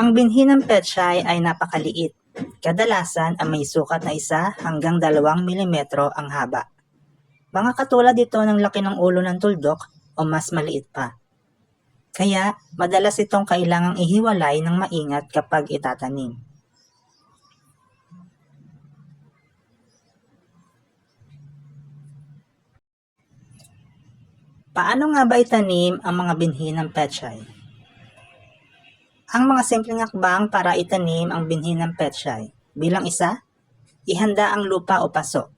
Ang binhi ng pechay ay napakaliit. Kadalasan ay may sukat na 1 hanggang 2 milimetro ang haba. Mga katulad ito ng laki ng ulo ng tuldok o mas maliit pa. Kaya, madalas itong kailangang ihiwalay ng maingat kapag itatanim. Paano nga ba itanim ang mga binhi ng pechay? Ang mga simpleng hakbang para itanim ang binhi ng pechay. Bilang 1, ihanda ang lupa o paso.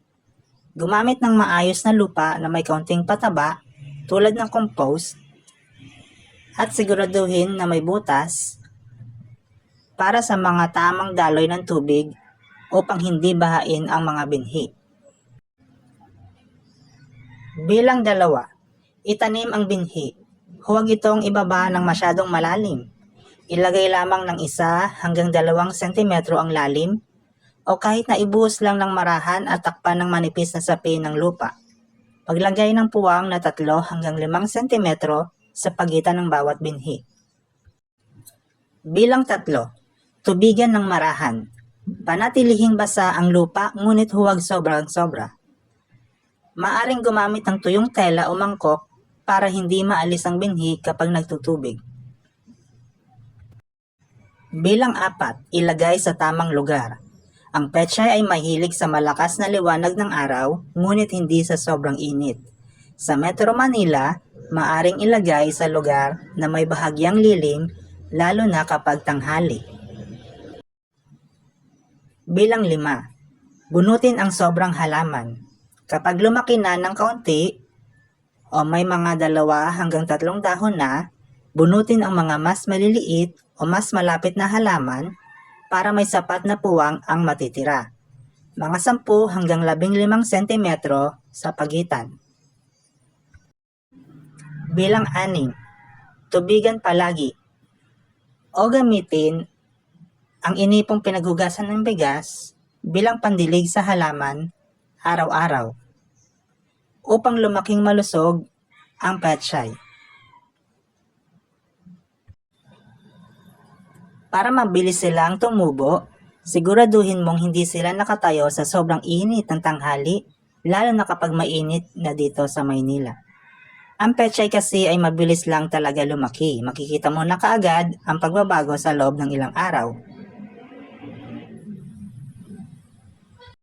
Gumamit ng maayos na lupa na may kaunting pataba tulad ng compost at siguraduhin na may butas para sa mga tamang daloy ng tubig upang hindi bahain ang mga binhi. Bilang 2, itanim ang binhi. Huwag itong ibaba ng masyadong malalim. Ilagay lamang ng 1 hanggang 2 sentimetro ang lalim o kahit na ibuhos lang ng marahan at takpan ng manipis na sapi ng lupa. Paglagay ng puwang na 3 hanggang 5 sentimetro sa pagitan ng bawat binhi. Bilang 3, tubigan ng marahan. Panatilihing basa ang lupa ngunit huwag sobrang-sobra. Maaring gumamit ng tuyong tela o mangkok para hindi maalis ang binhi kapag nagtutubig. Bilang 4, ilagay sa tamang lugar. Ang pechay ay mahilig sa malakas na liwanag ng araw, ngunit hindi sa sobrang init. Sa Metro Manila, maaring ilagay sa lugar na may bahagyang lilim, lalo na kapag tanghali. Bilang 5, bunutin ang sobrang halaman. Kapag lumaki na ng kaunti, o may mga 2 hanggang 3 dahon na, bunutin ang mga mas maliliit o mas malapit na halaman para may sapat na puwang ang matitira. Mga 10 hanggang 15 sentimetro sa pagitan. Bilang 6, tubigan palagi o gamitin ang inipong pinaghugasan ng bigas bilang pandilig sa halaman araw-araw upang lumaking malusog ang pechay. Para mabilis silang tumubo, siguraduhin mong hindi sila nakatayo sa sobrang init ng tanghali, lalo na kapag mainit na dito sa Maynila. Ang pechay kasi ay mabilis lang talaga lumaki. Makikita mo na kaagad ang pagbabago sa loob ng ilang araw.